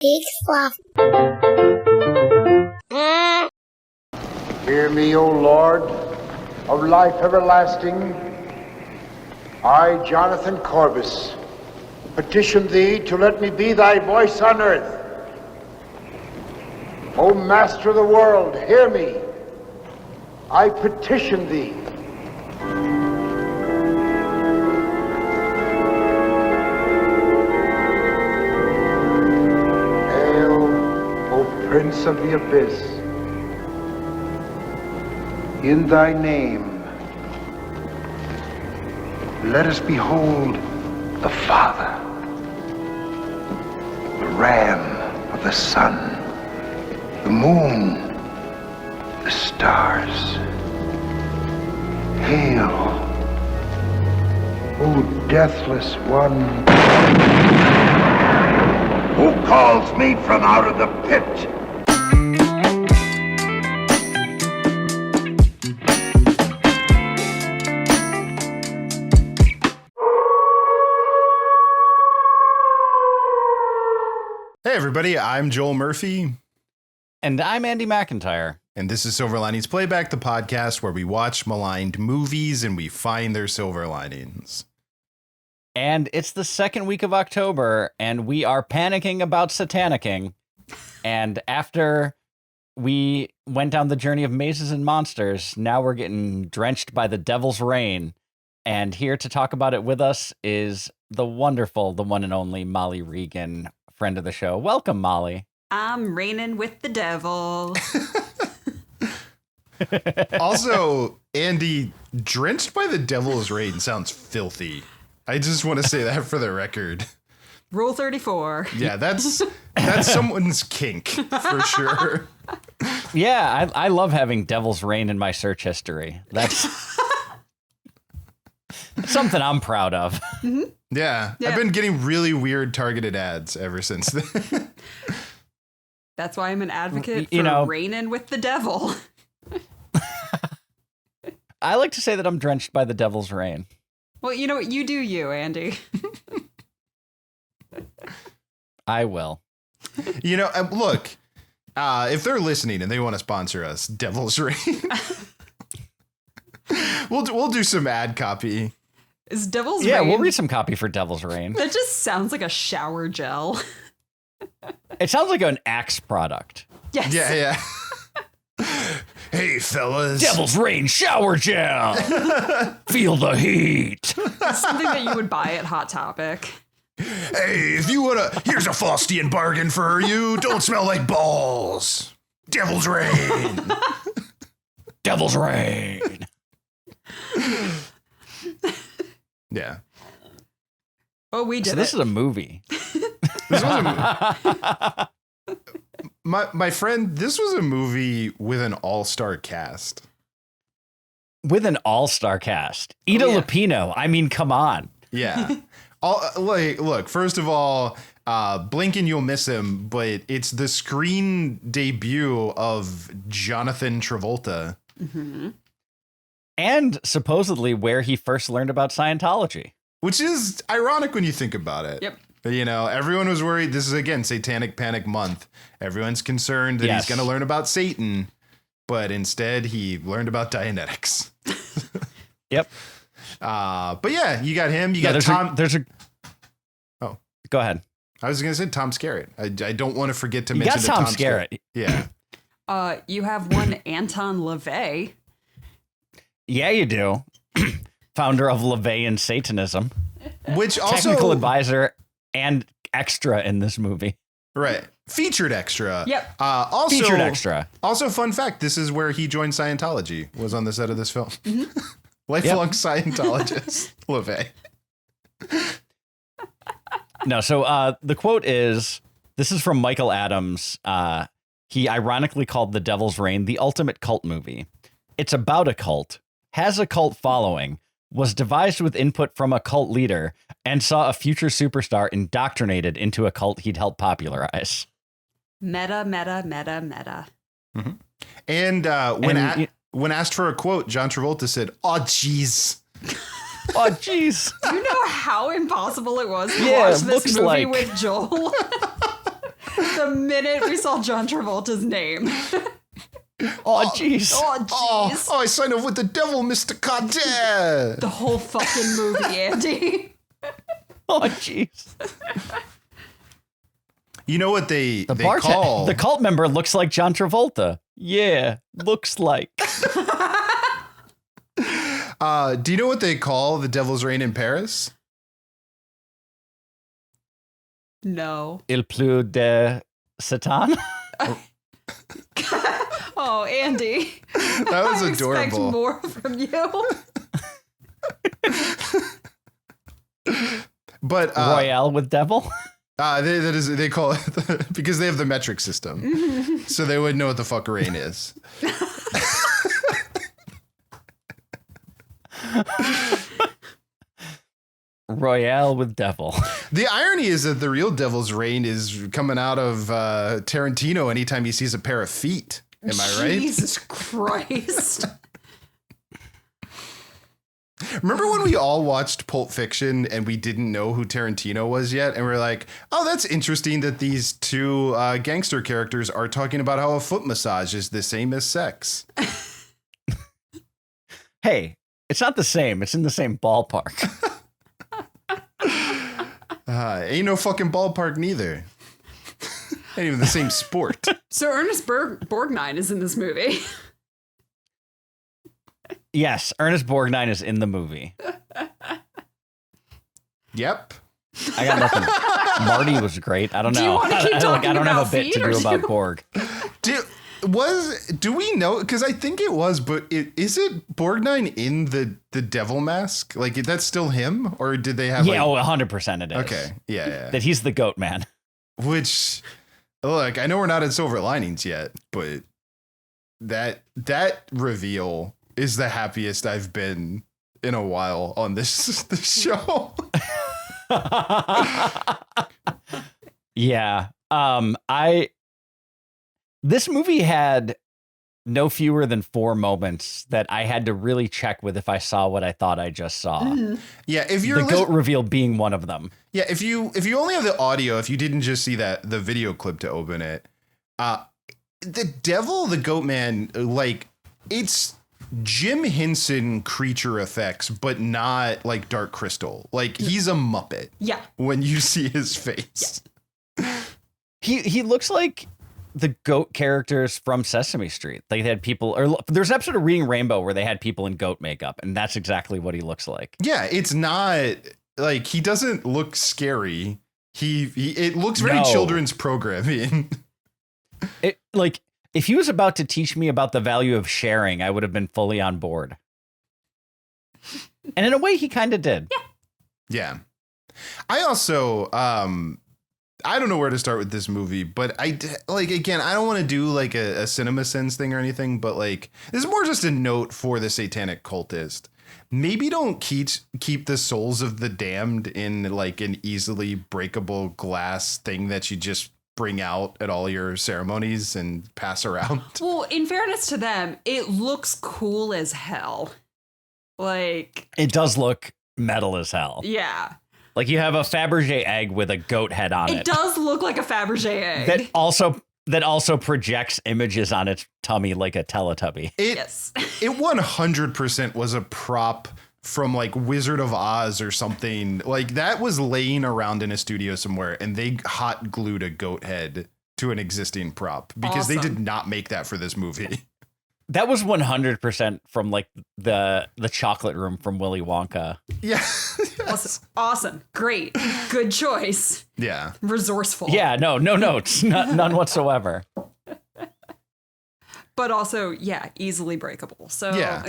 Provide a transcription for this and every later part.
Big fluff. Hear me, O Lord, of life everlasting. I, Jonathan Corbis, petition thee to let me be thy voice on earth. O Master of the world, hear me. I petition thee. Hail, O Prince of the Abyss. In thy name, let us behold the Father, the Ram of the sun, the moon, the stars. Hail, O deathless one, who calls me from out of the pit. Hey everybody, I'm Joel Murphy. And I'm Andy McIntyre. And this is Silver Linings Playback, the podcast where we watch maligned movies and we find their silver linings. And it's the second week of October, and we are panicking about satanicking. And after we went down the journey of mazes and monsters, now we're getting drenched by the devil's rain. And here to talk about it with us is the wonderful, the one and only Molly Regan, friend of the show. Welcome, Molly. I'm raining with the devil. Also, Andy, drenched by the devil's rain sounds filthy. I just want to say that for the record. Rule 34. Yeah, that's someone's kink for sure. Yeah, I love having devil's rain in my search history. That's something I'm proud of. Mm-hmm. Yeah, I've been getting really weird targeted ads ever since then. That's why I'm an advocate for raining with the devil. I like to say that I'm drenched by the devil's rain. Well, you know what? You do you, Andy. I will. You know, look, if they're listening and they want to sponsor us, Devil's Rain, we'll do some ad copy. Is Devil's Rain? Yeah, we'll read some copy for Devil's Rain. That just sounds like a shower gel. It sounds like an Axe product. Yes. Yeah. Hey, fellas. Devil's Rain shower gel. Feel the heat. Something that you would buy at Hot Topic. Hey, if you want to, here's a Faustian bargain for you. Don't smell like balls. Devil's Rain. Devil's Rain. Yeah. Oh, we did This is a movie. This was a my friend, this was a movie with an all-star cast. With an all-star cast. Ida Lupino. I mean, come on. Yeah. Look, first of all, blink and you'll miss him, but it's the screen debut of Jonathan Travolta. Mm-hmm. And supposedly where he first learned about Scientology. Which is ironic when you think about it. Yep. You know, everyone was worried. This is, again, Satanic Panic month. Everyone's concerned that he's going to learn about Satan, but instead he learned about Dianetics. Yep. But yeah, you got him. You got Tom. Oh, go ahead. I was going to say Tom Skerritt. I don't want to forget to mention Tom Skerritt. Yeah. You have one Anton LaVey. Yeah, you do. Founder of LaVey and Satanism. Which also technical advisor and extra in this movie. Right. Featured extra. Yep. Also featured extra. Also, fun fact, this is where he joined Scientology, was on the set of this film. Mm-hmm. Lifelong Scientologist, LaVey. No, so the quote is, this is from Michael Adams. He ironically called The Devil's Rain the ultimate cult movie. It's about a cult, has a cult following, was devised with input from a cult leader, and saw a future superstar indoctrinated into a cult he'd helped popularize. Meta, meta, meta, meta. Mm-hmm. And when asked for a quote, John Travolta said, "Oh, jeez." Oh, jeez. Do you know how impossible it was to Yeah, watch this movie like with Joel? The minute we saw John Travolta's name. Oh, jeez. Oh, jeez. Oh, I signed up with the devil, Mr. Carter. The whole fucking movie, Andy. Oh, jeez. You know what they call... The cult member looks like John Travolta. Yeah, looks like. Do you know what they call the Devil's Reign in Paris? No. Il pleut de Satan? Oh, Andy. That was adorable. I expect more from you. But Royale with devil? They call it because they have the metric system. So they would know what the fuck rain is. Royale with devil. The irony is that the real Devil's Reign is coming out of Tarantino anytime he sees a pair of feet. Am I right? Jesus Christ. Remember when we all watched Pulp Fiction and we didn't know who Tarantino was yet? And we're like, oh, that's interesting that these two gangster characters are talking about how a foot massage is the same as sex. Hey, it's not the same. It's in the same ballpark. Ain't no fucking ballpark neither. Ain't even the same sport. So Ernest Borgnine is in this movie. Yes, Ernest Borgnine is in the movie. Yep. I got nothing. Marty was great. I don't know. Do you want to keep talking I don't about have a bit to feet, do or about Borg. Do we know? Because I think it was, but is it Borgnine in the devil mask? Like, that's still him? Or did they have 100% it is. Okay, yeah. That he's the goat man. Which, look, I know we're not at Silver Linings yet, but that reveal is the happiest I've been in a while on this show. Yeah. This movie had no fewer than 4 moments that I had to really check with if I saw what I thought I just saw. Mm-hmm. Yeah, if you're the goat reveal being one of them. Yeah, if you only have the audio, if you didn't just see the video clip to open it, the devil, the goat man, like, it's Jim Henson creature effects, but not like Dark Crystal. Like, he's a Muppet. Yeah. When you see his face. Yeah. He looks like the goat characters from Sesame Street. They had people, or there's an episode of Reading Rainbow where they had people in goat makeup, and that's exactly what he looks like. Yeah, it's not like, he doesn't look scary. It looks very children's programming. It, like, if he was about to teach me about the value of sharing, I would have been fully on board. And in a way, he kind of did. Yeah. I also, I don't know where to start with this movie, but again, I don't want to do like a CinemaSins thing or anything, but like, this is more just a note for the satanic cultist. Maybe don't keep the souls of the damned in like an easily breakable glass thing that you just bring out at all your ceremonies and pass around. Well, in fairness to them, it looks cool as hell. Like, it does look metal as hell. Yeah. Like, you have a Fabergé egg with a goat head on it. It does look like a Fabergé egg. That also projects images on its tummy like a Teletubby. Yes. It 100% was a prop from like Wizard of Oz or something. Like, that was laying around in a studio somewhere, and they hot glued a goat head to an existing prop because they did not make that for this movie. That was 100% from like the chocolate room from Willy Wonka. Yeah. Awesome. Great. Good choice. Yeah. Resourceful. Yeah, no notes. None whatsoever. But also, yeah, easily breakable. So yeah.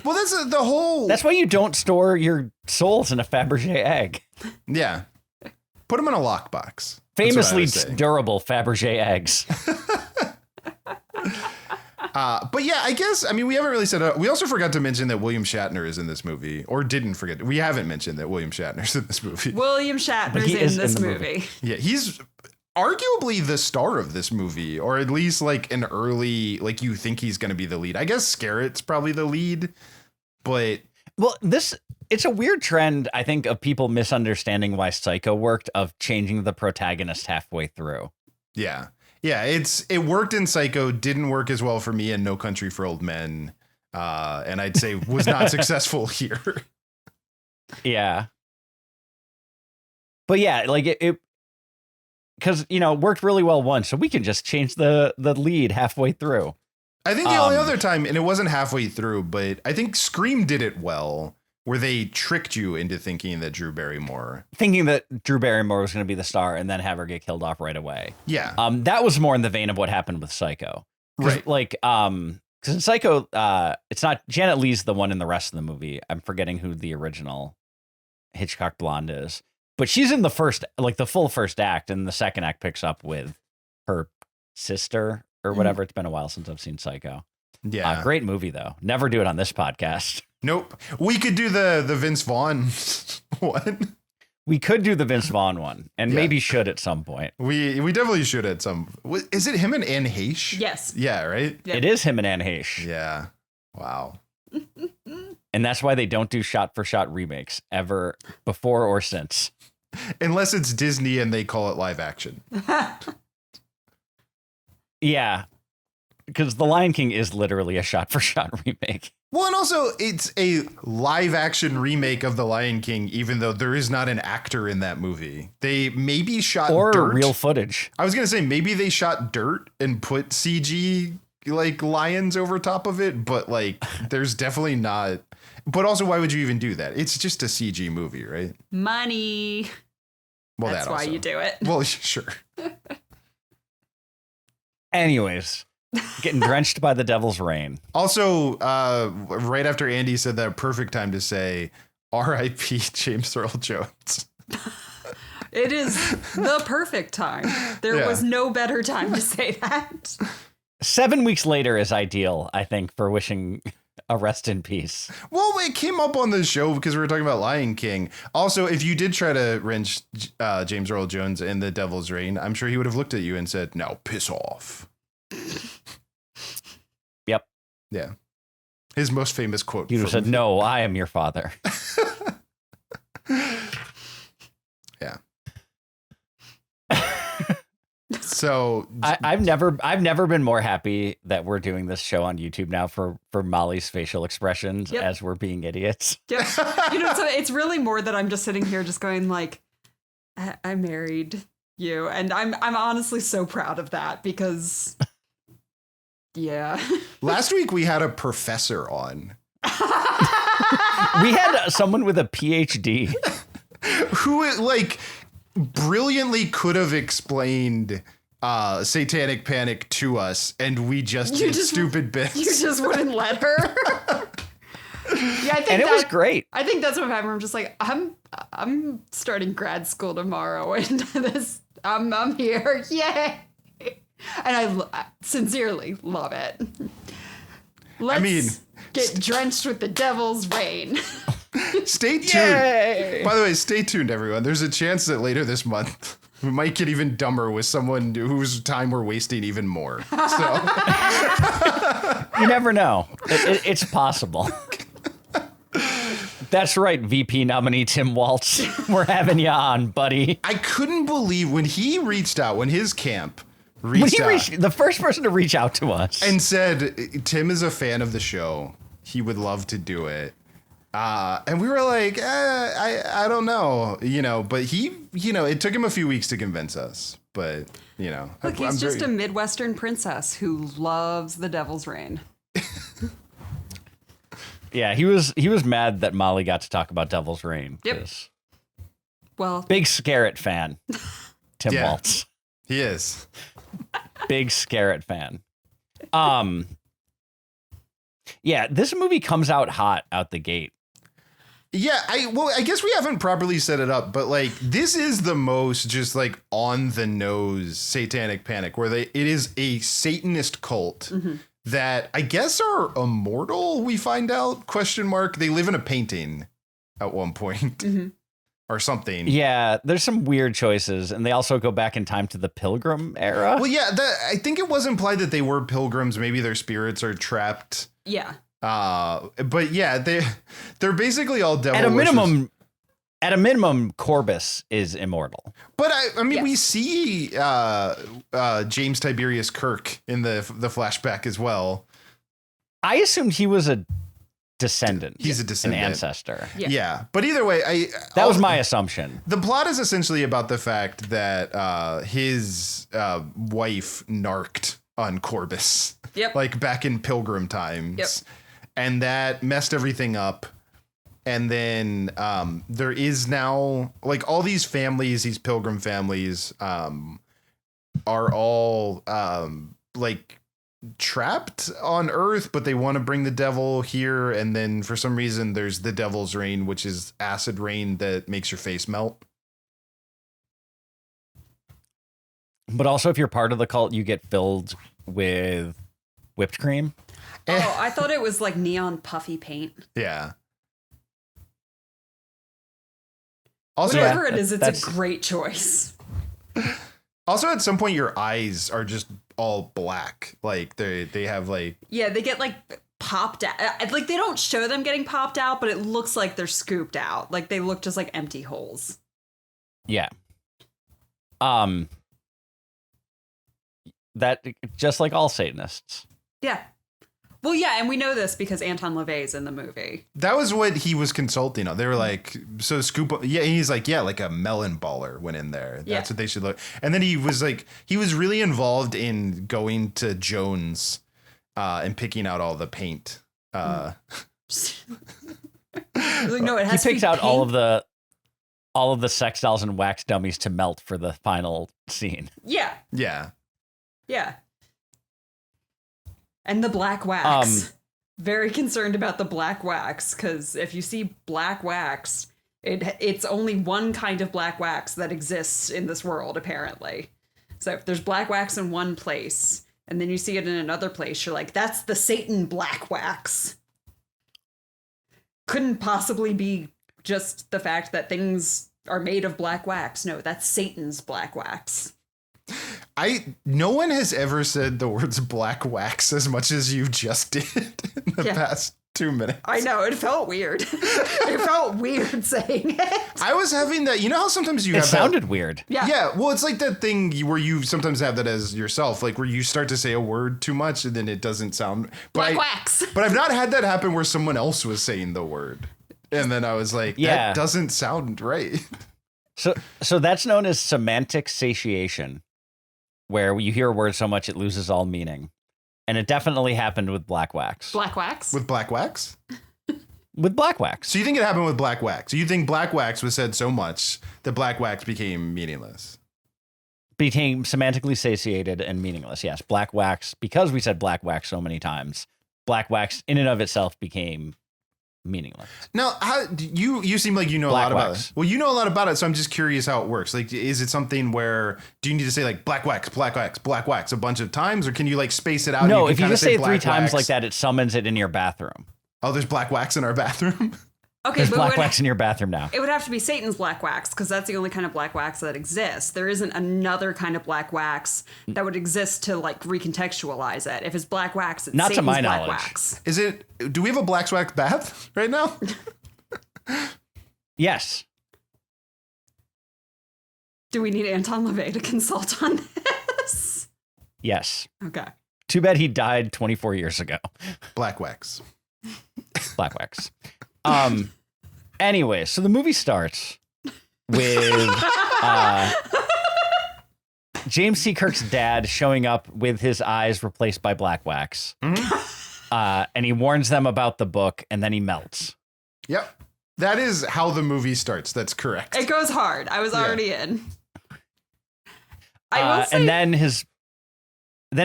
Well, that's the whole. That's why you don't store your souls in a Fabergé egg. Yeah. Put them in a lockbox. Famously durable Fabergé eggs. But yeah, I guess, I mean, we haven't really said, we also forgot to mention that William Shatner is in this movie, or didn't forget. We haven't mentioned that William Shatner's in this movie. William Shatner's in this movie. Yeah, he's arguably the star of this movie, or at least like an early, like, you think he's going to be the lead. I guess Skerritt's probably the lead, but. Well, it's a weird trend, I think, of people misunderstanding why Psycho worked, of changing the protagonist halfway through. Yeah. Yeah, it worked in Psycho, didn't work as well for me in No Country for Old Men, and I'd say was not successful here. Yeah. But yeah, like it because, you know, it worked really well once, so we can just change the lead halfway through. I think the only other time, and it wasn't halfway through, but I think Scream did it well, where they tricked you into thinking that Drew Barrymore was going to be the star and then have her get killed off right away. Yeah. That was more in the vein of what happened with Psycho. Right. Like, because in Psycho, it's not Janet Leigh's the one in the rest of the movie. I'm forgetting who the original Hitchcock blonde is, but she's in the first, like the full first act, and the second act picks up with her sister or whatever. It's been a while since I've seen Psycho. Yeah. Great movie though. Never do it on this podcast. Nope. We could do the Vince Vaughn one. We could do the Vince Vaughn one, and maybe should at some point. We definitely should at some. Is it him and Anne Heche? Yes. Yeah. Right. Yeah. It is him and Anne Heche. Yeah. Wow. And that's why they don't do shot for shot remakes ever before or since. Unless it's Disney and they call it live action. Yeah. Because The Lion King is literally a shot for shot remake. Well, and also it's a live action remake of The Lion King, even though there is not an actor in that movie. They maybe shot dirt. Real footage. I was going to say maybe they shot dirt and put CG like lions over top of it, but like there's definitely not. But also, why would you even do that? It's just a CG movie, right? Money. Well, that's why you do it. Well, sure. Anyways, getting drenched by the devil's rain. Also, right after Andy said that, perfect time to say R.I.P. James Earl Jones. It is the perfect time. There was no better time to say that. 7 weeks later is ideal, I think, for wishing a rest in peace. Well, it came up on the show because we were talking about Lion King. Also, if you did try to wrench James Earl Jones in The Devil's Reign, I'm sure he would have looked at you and said, "Now piss off." Yep. Yeah. His most famous quote. He would have said, "No, I am your father." Yeah. So I've never been more happy that we're doing this show on YouTube now for Molly's facial expressions as we're being idiots. Yep. You know, so it's really more that I'm just sitting here just going like, I married you. And I'm honestly so proud of that because yeah. Last week we had a professor on. We had someone with a PhD who like brilliantly could have explained Satanic Panic to us, and we just did stupid bits. You just wouldn't let her. Yeah, I think and it was great. I think that's what happened. I'm just like, I'm starting grad school tomorrow, and I'm here, yay! And I sincerely love it. Let's get drenched with the devil's rain. Stay tuned. Yay! By the way, stay tuned, everyone. There's a chance that later this month we might get even dumber with someone whose time we're wasting even more. So you never know. It's possible. That's right, VP nominee Tim Waltz. We're having you on, buddy. I couldn't believe when he reached out, when his camp reached out. The first person to reach out to us. And said, Tim is a fan of the show. He would love to do it. And we were like, I don't know, but he, it took him a few weeks to convince us, but, Look, he's just a Midwestern princess who loves the devil's rain. Yeah, he was mad that Molly got to talk about Devil's Rain. Yep. Well, big Skerritt fan, Tim Waltz. He is. Big Skerritt fan. Yeah, this movie comes out hot out the gate. Yeah, I guess we haven't properly set it up, but like this is the most just like on the nose Satanic Panic, where it is a Satanist cult that I guess are immortal. We find out ? They live in a painting at one point or something. Yeah, there's some weird choices, and they also go back in time to the Pilgrim era. Well, yeah, I think it was implied that they were pilgrims. Maybe their spirits are trapped. Yeah. But yeah, they're basically all devil At a minimum, At a minimum, Corbus is immortal. But I mean, Yes. we see James Tiberius Kirk in the flashback as well. I assumed he was a descendant. He's a descendant. An ancestor. Yeah. But either way, That was my assumption. The plot is essentially about the fact that his wife narked on Corbus. Yep. Like back in Pilgrim times. Yep. And that messed everything up. And then there is now like all these families, these Pilgrim families are all like trapped on Earth, but they want to bring the devil here. And then for some reason, there's the devil's rain, which is acid rain that makes your face melt. But also, if you're part of the cult, you get filled with whipped cream. Oh, I thought it was like neon puffy paint. Yeah. Also, Whatever it is, it's that's- a great choice. also at some point, your eyes are just all black. Like they have like Yeah, they get like popped out. Like they don't show them getting popped out, but it looks like they're scooped out. Like they look just like empty holes. Yeah. That just like all Satanists. Yeah. Well, yeah, and we know this because Anton LaVey is in the movie. that was what he was consulting on. They were like, so scoop. Yeah, he's like, yeah, like a melon baller went in there. That's Yeah. what they should look. And then he was like, he was really involved in going to Jones and picking out all the paint. Like, no, it He has to be picks out all pink. of the sex dolls and wax dummies to melt for the final scene. Yeah, Yeah. yeah. And the black wax. Very concerned about the black wax, because if you see black wax, it's only one kind of black wax that exists in this world, apparently. So if there's black wax in one place, and then you see it in another place, you're like, that's the Satan black wax. Couldn't possibly be just the fact that things are made of black wax. No, that's Satan's black wax. No one has ever said the words black wax as much as you just did in the Yeah. past 2 minutes. I know, it felt weird. It felt weird saying it. I was having that. You know how sometimes you It have sounded weird. Yeah. Yeah, well, it's like that thing where you sometimes have that as yourself, like where you start to say a word too much and then it doesn't sound. Black wax. But I've not had that happen where someone else was saying the word, and then I was like, Yeah. that doesn't sound right. So that's known as semantic satiation, where you hear a word so much it loses all meaning. And it definitely happened with black wax. Black wax? With black wax. With black wax. So you think it happened with black wax? So you think black wax was said so much that black wax became meaningless? Became semantically satiated and meaningless. Yes, black wax, because we said black wax so many times, black wax in and of itself became meaningless. Now, you seem like you know a Black lot about wax. it. Well, you know a lot about it, so I'm just curious how it works. Like, is it something where do you need to say like black wax, black wax, black wax a bunch of times, or can you like space it out? No, and if you kinda just say it 3 black times wax? like that, it summons it in your bathroom. Oh, there's black wax in our bathroom. Okay, There's but black wax in your bathroom now. it would have to be Satan's black wax, because that's the only kind of black wax that exists. There isn't another kind of black wax that would exist to like recontextualize it. If it's black wax, it's Not to Satan's my black knowledge. wax. Is it? Do we have a black wax bath right now? Yes. Do we need Anton LaVey to consult on this? Yes. Okay. Too bad he died 24 years ago. Black wax. Black wax. Anyway, so the movie starts with James T. Kirk's dad showing up with his eyes replaced by black wax. And he warns them about the book, and then he melts. Yep. That is how the movie starts. That's correct. It goes hard. I was already in. I will say, And then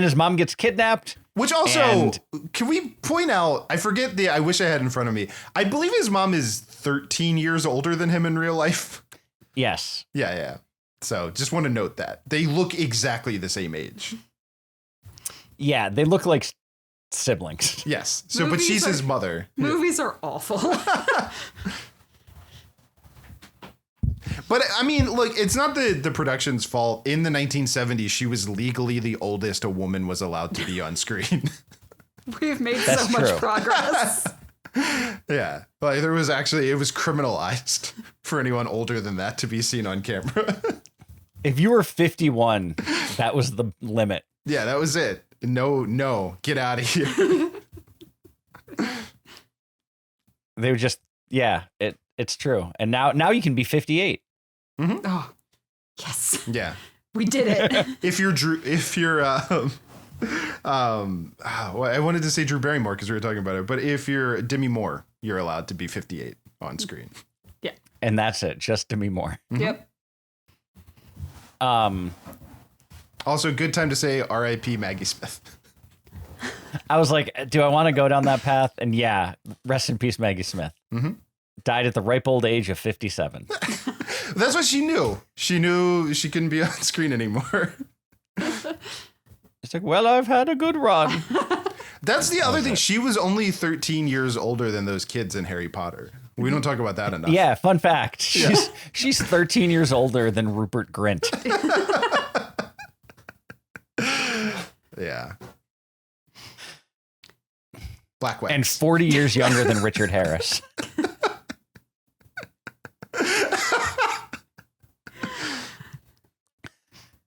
his mom gets kidnapped. Which also, And- can we point out, I forget I wish I had in front of me. I believe his mom is 13 years older than him in real life. Yes. Yeah. So just want to note that. They look exactly the same age. Yeah, they look like siblings. Yes. So, but Movies she's are- his mother. movies are awful. But I mean, look, it's not the production's fault. In the 1970s, she was legally the oldest a woman was allowed to be on screen. We've made That's so much true. progress. Yeah. Like it was criminalized for anyone older than that to be seen on camera. If you were 51, that was the limit. Yeah, that was it. No, get out of here. They were just, it's true. And now you can be 58. Mm-hmm. Oh, yes. Yeah. We did it. If you're well, I wanted to say Drew Barrymore because we were talking about it, but if you're Demi Moore, you're allowed to be 58 on screen. Yeah. And that's it. Just Demi Moore. Mm-hmm. Yep. Also, good time to say R.I.P. Maggie Smith. I was like, do I want to go down that path? And yeah, rest in peace, Maggie Smith. Mm-hmm. Died at the ripe old age of 57. That's what she knew. She knew she couldn't be on screen anymore. It's like, well, I've had a good run. That's the other thing. She was only 13 years older than those kids in Harry Potter. We don't talk about that enough. Yeah, fun fact. She's 13 years older than Rupert Grint. Yeah. Black wax. And 40 years younger than Richard Harris.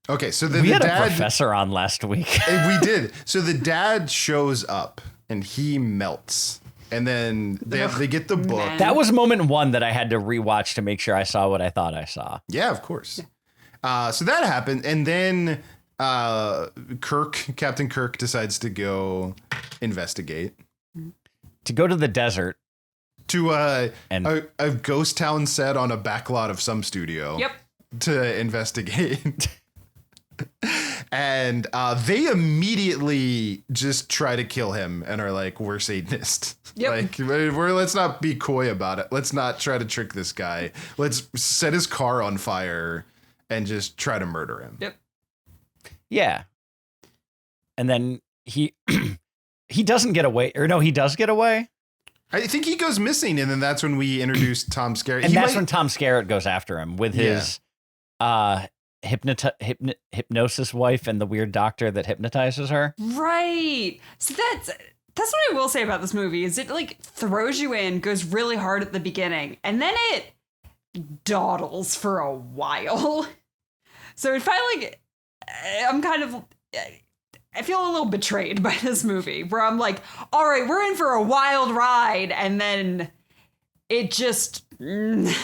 Okay, so we had a professor on last week. We did. So the dad shows up and he melts. And then they get the book. Man. That was moment one that I had to rewatch to make sure I saw what I thought I saw. Yeah, of course. So that happened. And then Captain Kirk decides to go investigate. To go to the desert. To a ghost town set on a backlot of some studio. Yep. To investigate. And they immediately just try to kill him and are like, we're Satanists. Yep. Like, let's not be coy about it. Let's not try to trick this guy. Let's set his car on fire and just try to murder him. Yep. Yeah. And then he doesn't get away. Or no, he does get away. I think he goes missing, and then that's when we introduce Tom Skerritt. And that's when Tom Skerritt goes after him with his hypnosis wife and the weird doctor that hypnotizes her. Right. So that's what I will say about this movie is it like throws you in, goes really hard at the beginning, and then it dawdles for a while. So it finally, I feel a little betrayed by this movie where I'm like, all right, we're in for a wild ride. And then it just it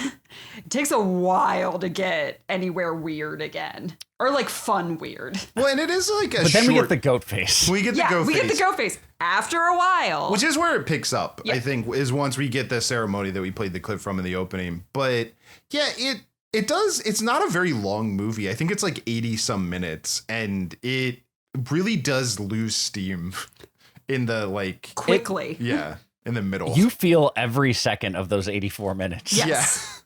takes a while to get anywhere weird again, or like fun weird. Well, and it is like but then we get the goat face. We get the goat face. We get the goat face after a while. Which is where it picks up, I think, is once we get the ceremony that we played the clip from in the opening. But yeah, it does. It's not a very long movie. I think it's like 80 some minutes, and it really does lose steam in the like quickly. In the middle. You feel every second of those 84 minutes. Yes.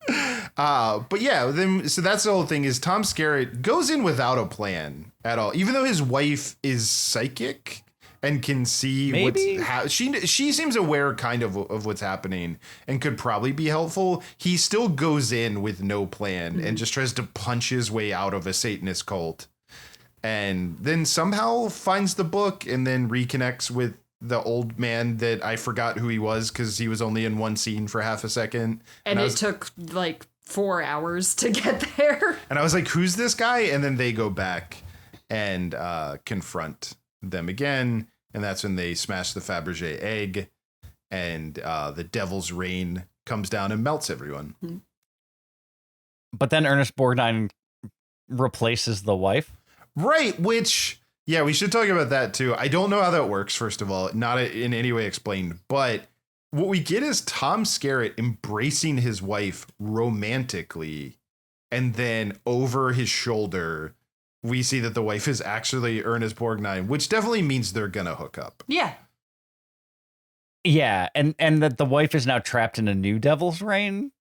Yeah. But yeah, then so that's the whole thing is Tom Skerritt goes in without a plan at all. Even though his wife is psychic and can see she seems aware kind of what's happening and could probably be helpful. He still goes in with no plan and just tries to punch his way out of a Satanist cult. And then somehow finds the book and then reconnects with the old man that I forgot who he was because he was only in one scene for half a second. And it took like 4 hours to get there. And I was like, who's this guy? And then they go back and confront them again. And that's when they smash the Fabergé egg and the devil's rain comes down and melts everyone. But then Ernest Borgnine replaces the wife. Right, which... Yeah, we should talk about that too. I don't know how that works, first of all. Not in any way explained. But what we get is Tom Skerritt embracing his wife romantically. And then over his shoulder, we see that the wife is actually Ernest Borgnine, which definitely means they're going to hook up. Yeah. Yeah, and that the wife is now trapped in a new Devil's Rain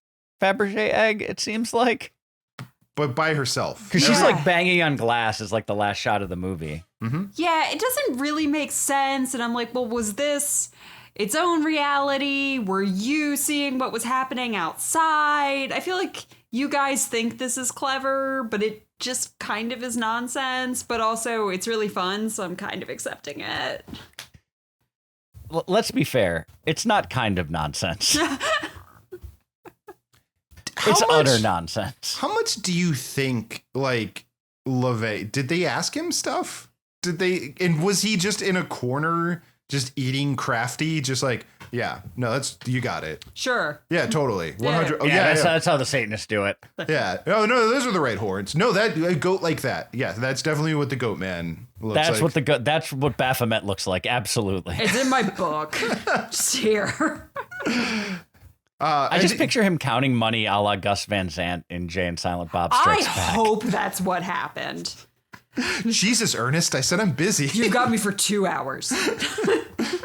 Fabergé egg, it seems like. But by herself. Because she's like banging on glass is like the last shot of the movie. Mm-hmm. Yeah, it doesn't really make sense. And I'm like, well, was this its own reality? Were you seeing what was happening outside? I feel like you guys think this is clever, but it just kind of is nonsense. But also, it's really fun, so I'm kind of accepting it. let's be fair. It's not kind of nonsense. It's utter nonsense. How much do you think, like, LaVey, did they ask him stuff? And was he just in a corner, just eating crafty, just like, yeah, no, you got it. Sure. Yeah, totally. 100. Oh, That's how the Satanists do it. Yeah. Oh, no, those are the right horns. No, a goat like that. Yeah, that's definitely what the goat man looks like. That's what Baphomet looks like. Absolutely. It's in my book. Just here. I just picture him counting money a la Gus Van Sant in Jay and Silent Bob Strikes Back. I hope that's what happened. Jesus, Ernest, I said I'm busy. You got me for 2 hours.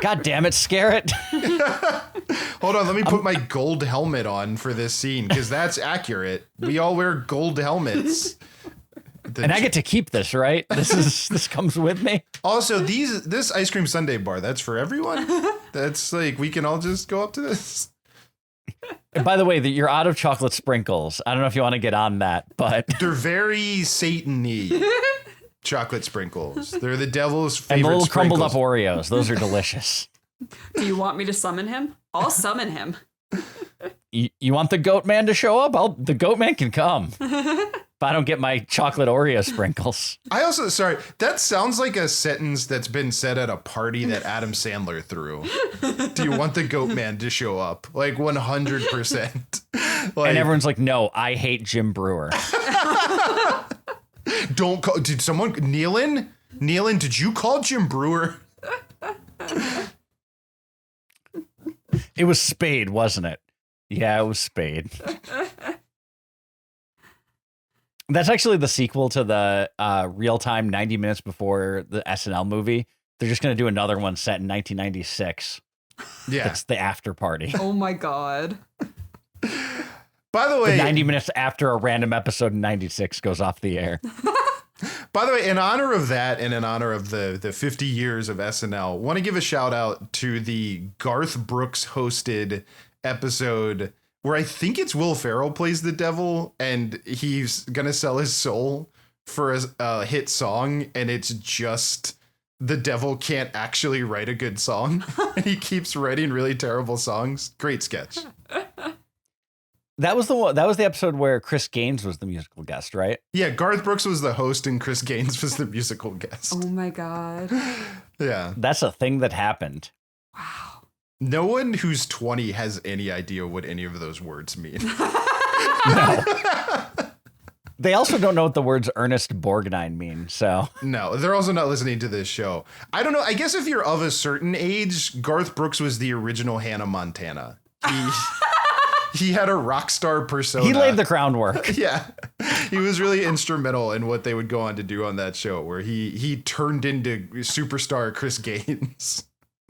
God damn it, Skerritt. Hold on, let me put my gold helmet on for this scene, because that's accurate. We all wear gold helmets. And I get to keep this, right? This comes with me. Also, this ice cream sundae bar, that's for everyone? That's like, we can all just go up to this? And by the way, you're out of chocolate sprinkles. I don't know if you want to get on that, but they're very Satan-y chocolate sprinkles. They're the devil's favorite. And the little sprinkles. crumbled up Oreos. Those are delicious. Do you want me to summon him? I'll summon him. You want the goat man to show up? The goat man can come. If I don't get my chocolate Oreo sprinkles. Sorry, that sounds like a sentence that's been said at a party that Adam Sandler threw. Do you want the goat man to show up? Like 100%. And everyone's like, no, I hate Jim Brewer. Don't call. Did someone Nealon? Nealon, did you call Jim Brewer? It was Spade, wasn't it? Yeah, it was Spade. That's actually the sequel to the real-time 90 minutes before the SNL movie. They're just going to do another one set in 1996. Yeah. It's the after party. Oh my God. By the way, 90 minutes after a random episode in 96 goes off the air. By the way, in honor of that and in honor of the 50 years of SNL, want to give a shout out to the Garth Brooks hosted episode where I think it's Will Ferrell plays the devil and he's going to sell his soul for a hit song. And it's just the devil can't actually write a good song. And he keeps writing really terrible songs. Great sketch. That was the episode where Chris Gaines was the musical guest, right? Yeah, Garth Brooks was the host and Chris Gaines was the musical guest. Oh my God. Yeah. That's a thing that happened. Wow. No one who's 20 has any idea what any of those words mean. No. They also don't know what the words Ernest Borgnine mean, so. No, they're also not listening to this show. I don't know. I guess if you're of a certain age, Garth Brooks was the original Hannah Montana. He had a rock star persona. He laid the groundwork. Yeah. He was really instrumental in what they would go on to do on that show, where he turned into superstar Chris Gaines.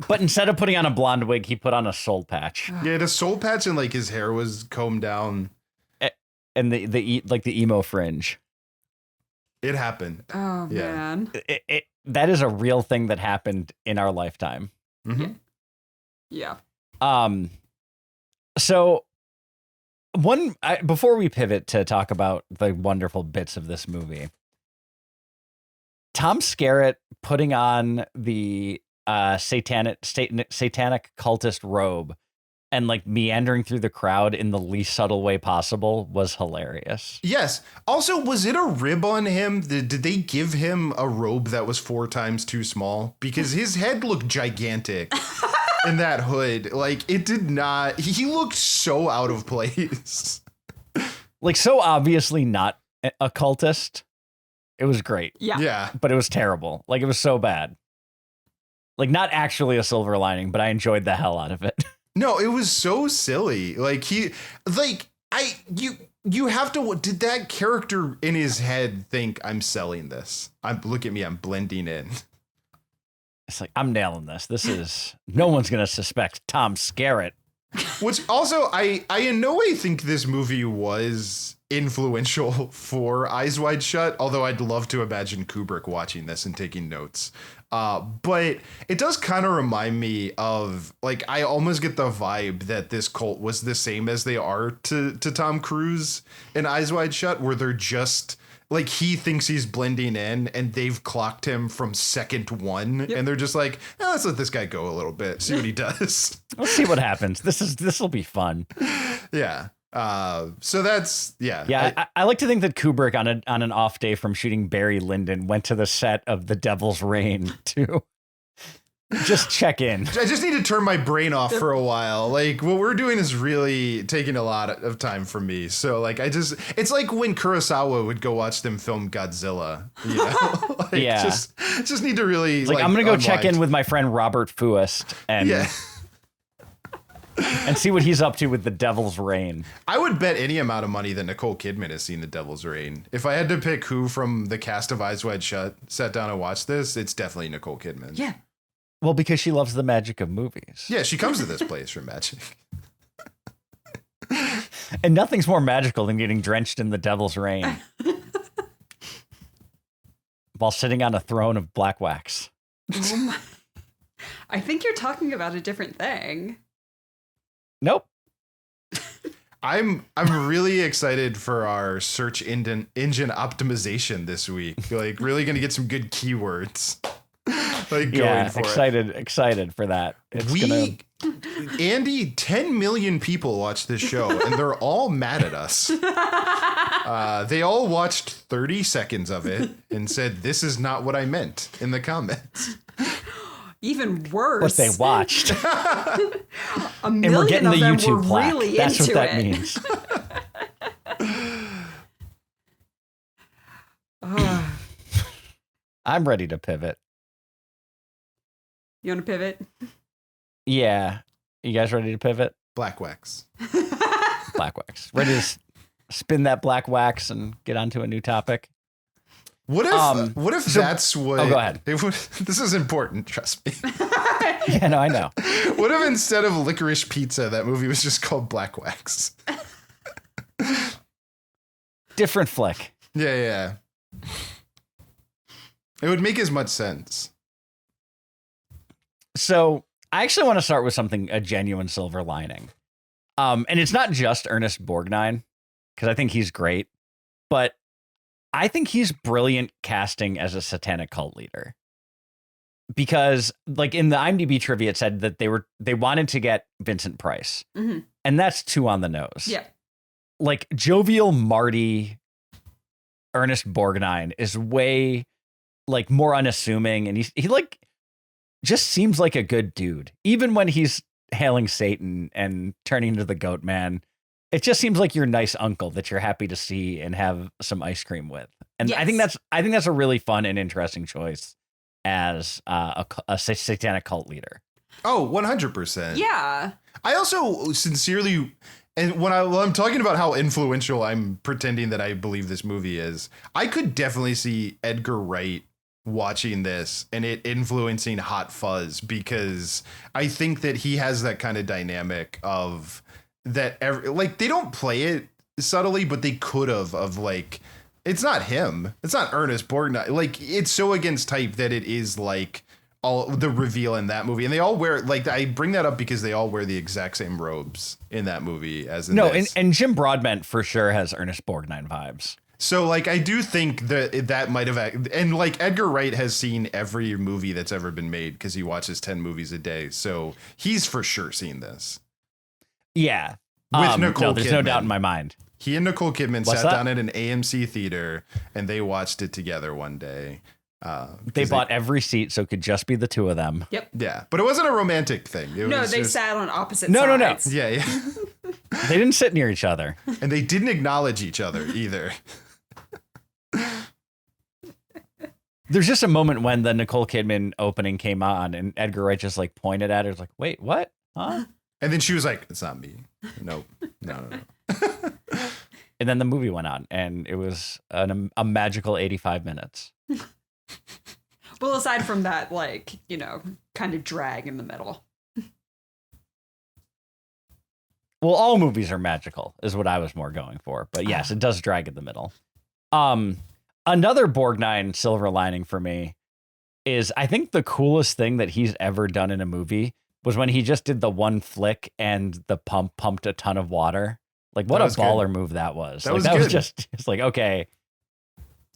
But instead of putting on a blonde wig, he put on a soul patch. Yeah, the soul patch and like his hair was combed down. And the emo fringe. It happened. Oh, Yeah. man. That is a real thing that happened in our lifetime. Mm-hmm. Yeah. So before we pivot to talk about the wonderful bits of this movie, Tom Skerritt putting on the satanic cultist robe and like meandering through the crowd in the least subtle way possible was hilarious. Yes. Also, was it a rib on him? Did they give him a robe that was 4 times too small? Because his head looked gigantic in that hood. Like, it did not. He looked so out of place. Like, so obviously not a cultist. It was great. Yeah. Yeah. But it was terrible. Like, it was so bad. Like, not actually a silver lining, but I enjoyed the hell out of it. No, it was so silly. Like, you have to, did that character in his head think I'm selling this? Look at me, I'm blending in. It's like, I'm nailing this. No one's going to suspect Tom Skerritt. Which also, I in no way think this movie was influential for Eyes Wide Shut, although I'd love to imagine Kubrick watching this and taking notes. But it does kind of remind me of, like, I almost get the vibe that this cult was the same as they are to Tom Cruise in Eyes Wide Shut, where they're just like he thinks he's blending in and they've clocked him from second one. Yep. And they're just like, let's let this guy go a little bit, see what he does. Let's see what happens. This will be fun. Yeah. So that's, I like to think that Kubrick on an off day from shooting Barry Lyndon went to the set of The Devil's Rain to just check in. I just need to turn my brain off for a while. Like what we're doing is really taking a lot of time from me. So like, it's like when Kurosawa would go watch them film Godzilla, you know? Like, yeah. Just need to really it's like I'm going to go check in with my friend Robert Fuest and and see what he's up to with The Devil's Rain. I would bet any amount of money that Nicole Kidman has seen The Devil's Rain. If I had to pick who from the cast of Eyes Wide Shut sat down and watched this, it's definitely Nicole Kidman. Yeah. Well, because she loves the magic of movies. Yeah, she comes to this place for magic. And nothing's more magical than getting drenched in the devil's rain while sitting on a throne of black wax. I think you're talking about a different thing. Nope. I'm really excited for our search engine optimization this week. Like really going to get some good keywords. Like going for excited for that. Andy, 10 million people watch this show and they're all mad at us. They all watched 30 seconds of it and said, "This is not what I meant" in the comments. Even worse. What they watched. A million and we're getting the YouTube plaque. Really That's what that means. I'm ready to pivot. You want to pivot? Yeah. You guys ready to pivot? Black wax. Black wax. Ready to spin that black wax and get onto a new topic? What if that's what... Oh, go ahead. This is important, trust me. Yeah, no, I know. What if instead of Licorice Pizza, that movie was just called Black Wax? Different flick. Yeah. It would make as much sense. So I actually want to start with a genuine silver lining. And it's not just Ernest Borgnine, because I think he's great, but I think he's brilliant casting as a satanic cult leader. Because like in the IMDb trivia, it said that they wanted to get Vincent Price. Mm-hmm. And that's too on the nose. Yeah. Like jovial Marty Ernest Borgnine is way like more unassuming, and he like just seems like a good dude. Even when he's hailing Satan and turning into the goat man, it just seems like your nice uncle that you're happy to see and have some ice cream with. And yes. I think that's a really fun and interesting choice as a satanic cult leader. Oh, 100%. Yeah. I also sincerely, and when I'm talking about how influential I'm pretending that I believe this movie is, I could definitely see Edgar Wright watching this and it influencing Hot Fuzz, because I think that he has that kind of dynamic of that, like they don't play it subtly, but they could have like, it's not him. It's not Ernest Borgnine. Like it's so against type that it is like all the reveal in that movie. And they all wear, like, I bring that up because they all wear the exact same robes in that movie as in this. And Jim Broadbent for sure has Ernest Borgnine vibes. So like, I do think that might have, and like Edgar Wright has seen every movie that's ever been made because he watches 10 movies a day. So he's for sure seen this. Yeah. With Nicole There's Kidman. No doubt in my mind. He and Nicole Kidman sat down at an AMC theater and they watched it together one day. They bought every seat so it could just be the two of them. Yep. Yeah, but it wasn't a romantic thing. They sat on opposite sides. No. Yeah. They didn't sit near each other. And they didn't acknowledge each other either. There's just a moment when the Nicole Kidman opening came on and Edgar Wright just like pointed at her. Like, wait, what? Huh? And then she was like, it's not me. Nope. No. And then the movie went on and it was a magical 85 minutes. Well, aside from that, like, kind of drag in the middle. Well, all movies are magical is what I was more going for. But yes, it does drag in the middle. Another Borgnine silver lining for me is I think the coolest thing that he's ever done in a movie was when he just did the one flick and the pumped a ton of water. Like what a baller move that was. That was good. It's like, okay,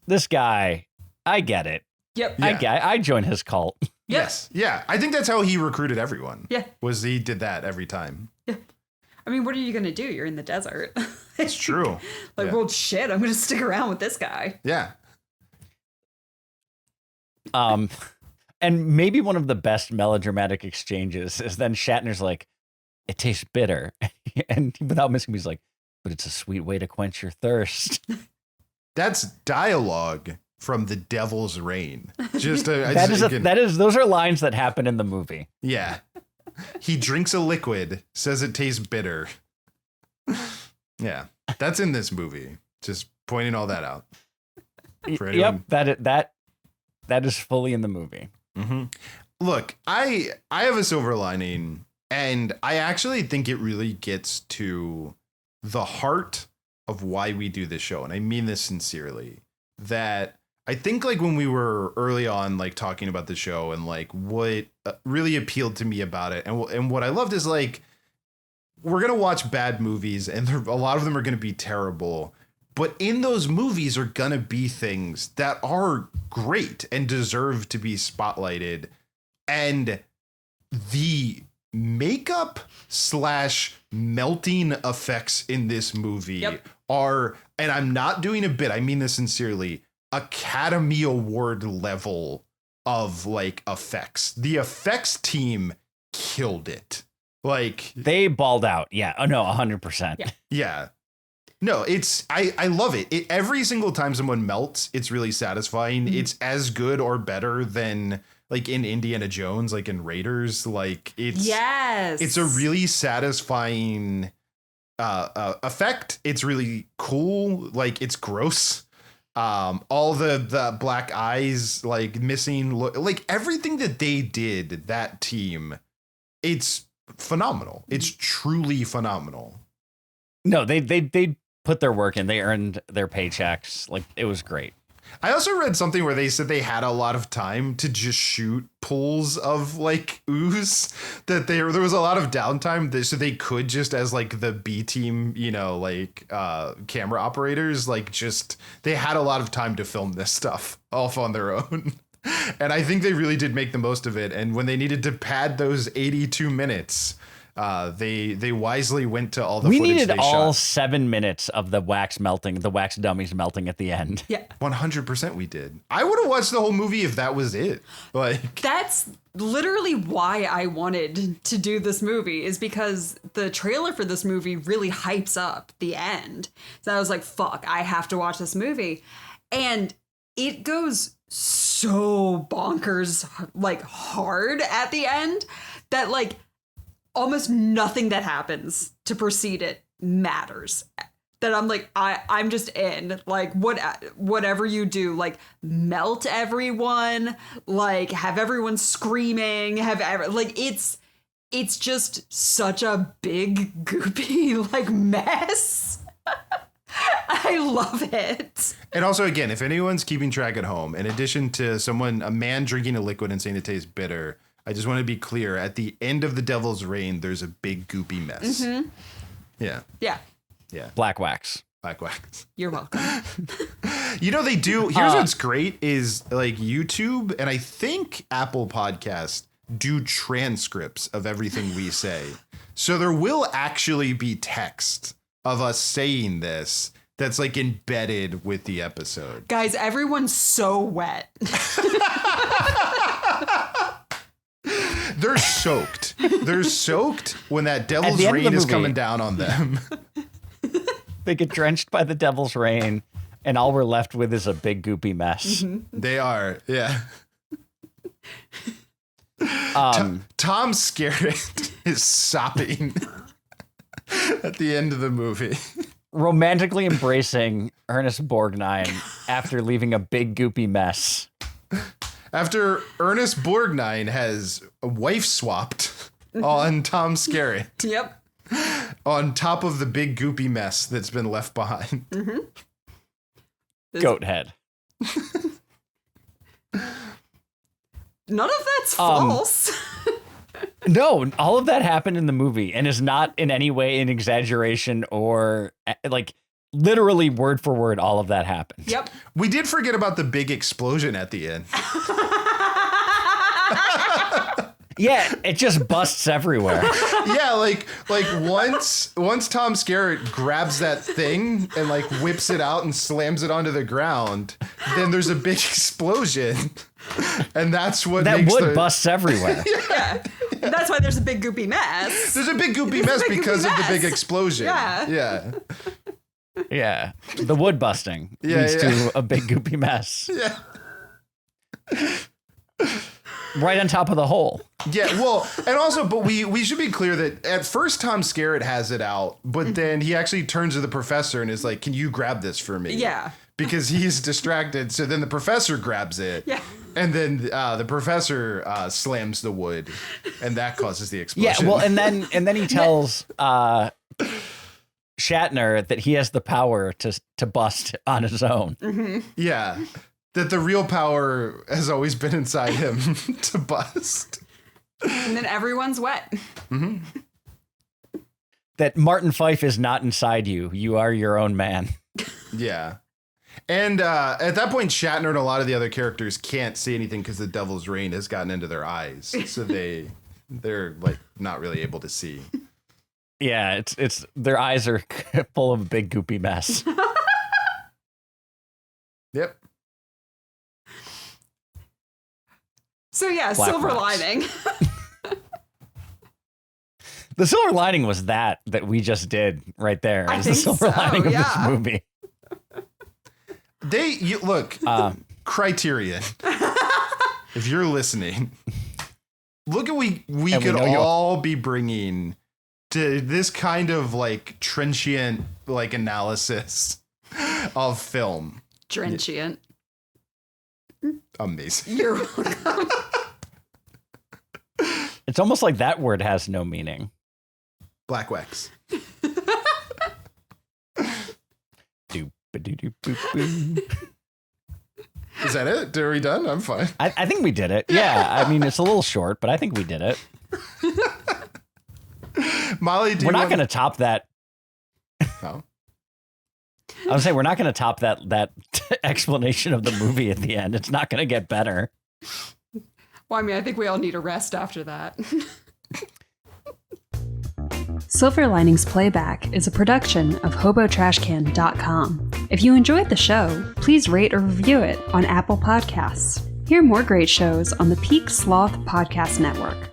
this guy, I get it. Yep. Yeah. I join his cult. Yes. Yeah. I think that's how he recruited everyone. Yeah. Was he did that every time. Yeah. I mean, what are you going to do? You're in the desert. It's true. Like, Yeah. well, shit, I'm going to stick around with this guy. Yeah. And maybe one of the best melodramatic exchanges is then Shatner's like, it tastes bitter. And without missing, he's like, but it's a sweet way to quench your thirst. That's dialogue from The Devil's Reign. Just those are lines that happen in the movie. yeah. He drinks a liquid, says it tastes bitter. Yeah. That's in this movie. Just pointing all that out. For anyone. Yep, that is fully in the movie. Mm-hmm. Look, I have a silver lining, and I actually think it really gets to the heart of why we do this show. And I mean this sincerely, that I think like when we were early on, like talking about the show and like what really appealed to me about it. And what I loved is like, we're going to watch bad movies and a lot of them are going to be terrible. But in those movies are going to be things that are great and deserve to be spotlighted. And the makeup / melting effects in this movie are, and I'm not doing a bit, I mean this sincerely, Academy Award level of like effects. The effects team killed it. Like they balled out. Yeah. Oh no, 100%. Yeah. No, it's I love it. Every single time someone melts, it's really satisfying. Mm-hmm. It's as good or better than like in Indiana Jones, like in Raiders. Like it's a really satisfying effect. It's really cool. Like it's gross. All the black eyes, like missing, like everything that they did, that team, it's phenomenal. It's truly phenomenal. No, they put their work in. They earned their paychecks. Like it was great. I also read something where they said they had a lot of time to just shoot pools of like ooze, that there was a lot of downtime, so they could just, as like the B team, you know, like camera operators, like just they had a lot of time to film this stuff off on their own. And I think they really did make the most of it. And when they needed to pad those 82 minutes, they wisely went to all the footage they shot. We needed all 7 minutes of the wax melting, the wax dummies melting at the end. Yeah. 100% we did. I would have watched the whole movie if that was it. Like that's literally why I wanted to do this movie, is because the trailer for this movie really hypes up the end. So I was like, fuck, I have to watch this movie. And it goes so bonkers, like hard at the end, that like almost nothing that happens to precede it matters. That I'm like, I'm just in. Like, whatever you do, like melt everyone, like have everyone screaming, like it's just such a big goopy like mess. I love it. And also, again, if anyone's keeping track at home, in addition to a man drinking a liquid and saying it tastes bitter, I just want to be clear, at the end of The Devil's Reign, there's a big goopy mess. Mm-hmm. Yeah. Yeah. Yeah. Black wax. Black wax. You're welcome. You know, they do. Here's what's great is like YouTube and I think Apple Podcast do transcripts of everything we say. So there will actually be text of us saying this that's like embedded with the episode. Guys, everyone's so wet. They're soaked. They're soaked when that devil's rain is coming down on them. They get drenched by the devil's rain, and all we're left with is a big goopy mess. Mm-hmm. They are, yeah. Tom Skerritt is sopping at the end of the movie. Romantically embracing Ernest Borgnine after leaving a big goopy mess. After Ernest Borgnine has wife swapped on Tom Skerritt. Yep. On top of the big goopy mess that's been left behind. Mm-hmm. Goat head. None of that's false. No, all of that happened in the movie and is not in any way an exaggeration or like literally word for word, all of that happened. Yep. We did forget about the big explosion at the end. Yeah, it just busts everywhere. Yeah, like once Tom Skerritt grabs that thing and like whips it out and slams it onto the ground, then there's a big explosion, and that's what That makes wood busts everywhere. Yeah. That's why there's a big goopy mess. There's a big goopy mess because of the big explosion. Yeah. Yeah, the wood busting leads to a big goopy mess. Yeah. Right on top of the hole. Yeah, well, and also, but we should be clear that at first Tom Skerritt has it out, but then he actually turns to the professor and is like, "Can you grab this for me?" Yeah. Because he's distracted. So then the professor grabs it. Yeah. And then the professor slams the wood, and that causes the explosion. Yeah, well, and then he tells Shatner that he has the power to bust on his own. Mm-hmm. Yeah. That the real power has always been inside him to bust. And then everyone's wet. Mm-hmm. That Martin Fife is not inside you. You are your own man. Yeah. And at that point, Shatner and a lot of the other characters can't see anything because the devil's rain has gotten into their eyes. So they're like not really able to see. Yeah, it's their eyes are full of a big goopy mess. Yep. So yeah, Black silver rocks. lining. The silver lining was that we just did right there. I Is the think silver so, lining of this yeah. movie. Look, Criterion. If you're listening, look at we could all be bringing to this kind of like trenchant like analysis of film. Drenchant. Amazing. You're welcome. It's almost like that word has no meaning. Black wax. Is that it? Are we done? I'm fine. I think we did it. Yeah, I mean, it's a little short, but I think we did it. Molly, We're not going to top that. No. I was saying we're not going to top that explanation of the movie at the end. It's not going to get better. Well, I mean, I think we all need a rest after that. Silver Linings Playback is a production of HoboTrashCan.com. If you enjoyed the show, please rate or review it on Apple Podcasts. Hear more great shows on the Peak Sloth Podcast Network.